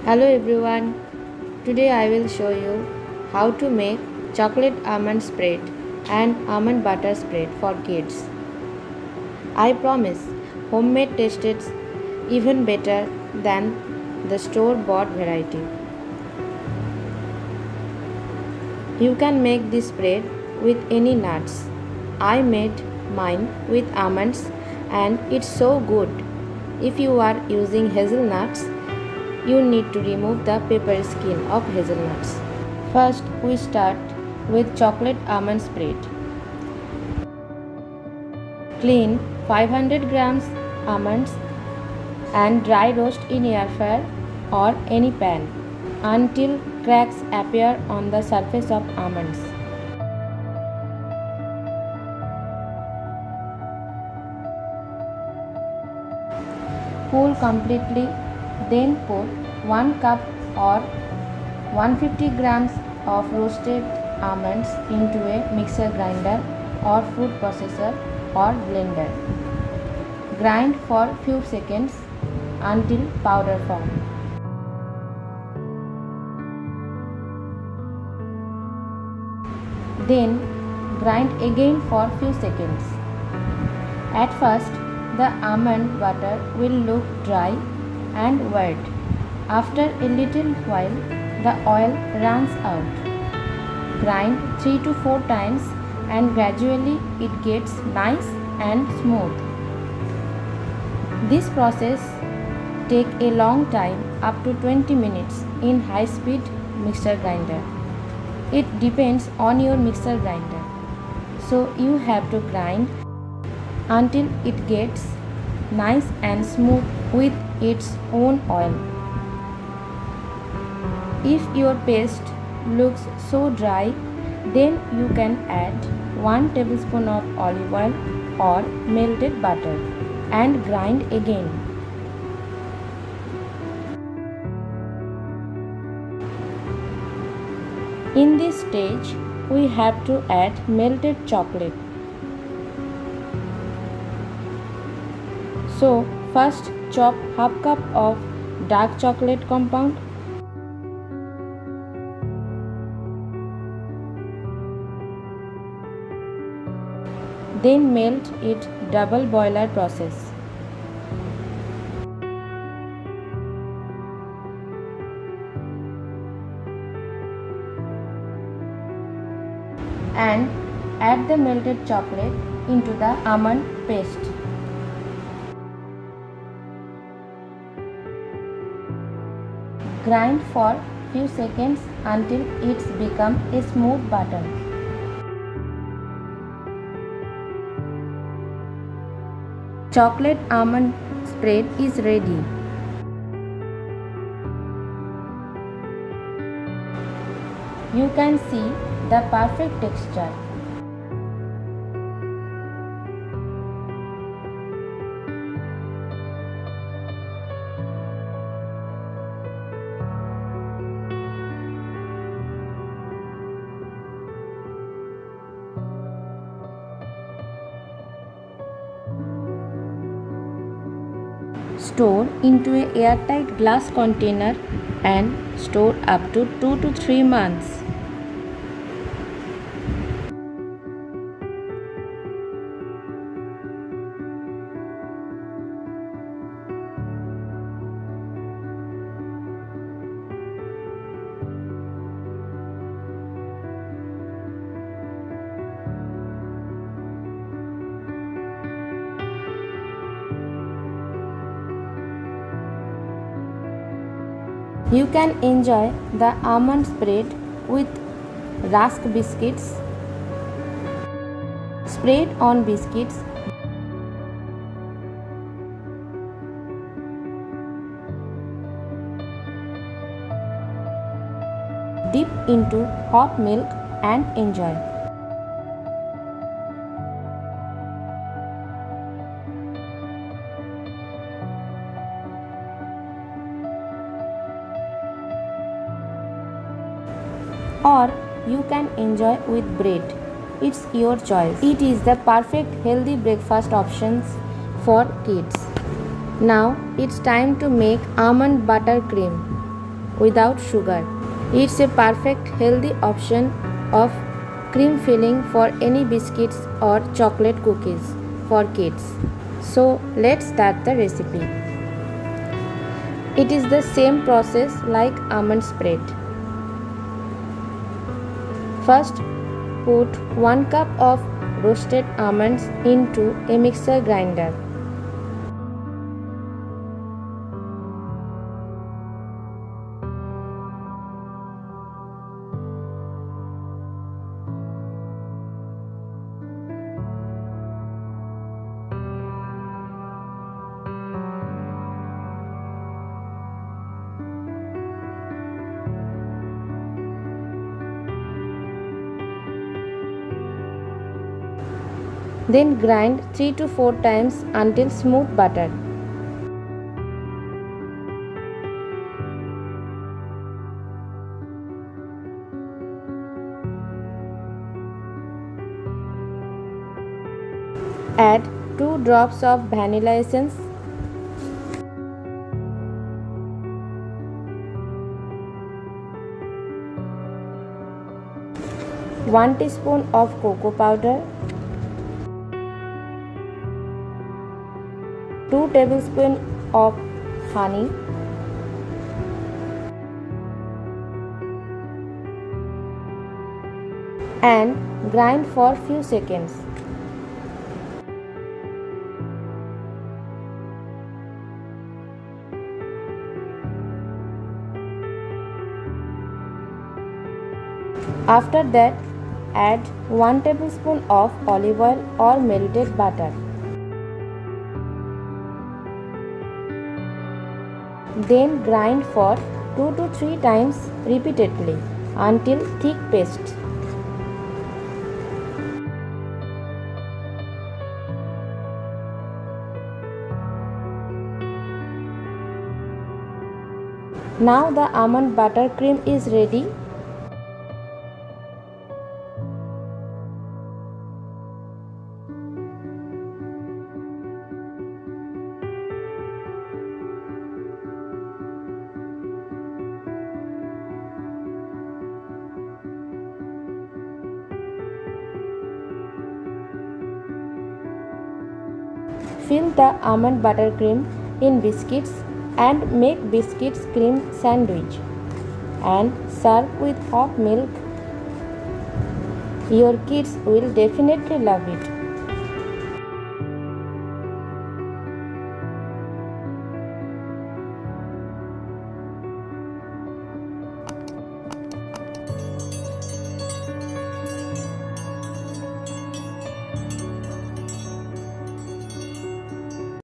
Hello everyone. Today I will show you how to make chocolate almond spread and almond butter spread for kids. I promise homemade tastes even better than the store bought variety. You can make this spread with any nuts. I made mine with almonds and it's so good. If you are using hazelnuts, you need to remove the paper skin of hazelnuts. First, we start with chocolate almond spread. Clean 500 grams almonds and dry roast in air fryer or any pan until cracks appear on the surface of almonds. Cool completely, then put 1 cup or 150 grams of roasted almonds into a mixer grinder or food processor or blender. Grind for few seconds until powder form. Then grind again for few seconds. At first, the almond butter will look dry and wet. After a little while, the oil runs out. Grind 3 to 4 times and gradually it gets nice and smooth. This process takes a long time, up to 20 minutes in high speed mixer grinder. It depends on your mixer grinder. So you have to grind until it gets nice and smooth with its own oil. If your paste looks so dry, then you can add 1 tablespoon of olive oil or melted butter and grind again. In this stage, we have to add melted chocolate. So, first chop half cup of dark chocolate compound. Then melt it double boiler process. And add the melted chocolate into the almond paste. Grind for few seconds until it's become a smooth butter. Chocolate almond spread is ready. You can see the perfect texture. Store into a airtight glass container and store up to 2 to 3 months. You can enjoy the almond spread with rusk biscuits. Spread on biscuits. Dip into hot milk and enjoy. Or you can enjoy with bread. It's your choice. It is the perfect healthy breakfast options for kids. Now it's time to make almond butter cream. without sugar. It's a perfect healthy option of cream filling for any biscuits or chocolate cookies for kids. So let's start the recipe. It is the same process like almond spread. First, put 1 cup of roasted almonds into a mixer grinder. Then grind 3 to 4 times until smooth butter. Add 2 drops of vanilla essence, one teaspoon of cocoa powder, 2 tablespoons of honey, and grind for few seconds. After that, add 1 tablespoon of olive oil or melted butter. Then grind for 2 to 3 times repeatedly until thick paste. Now the almond butter cream is ready. Fill the almond butter cream in biscuits and make biscuits cream sandwich and serve with hot milk. Your kids will definitely love it.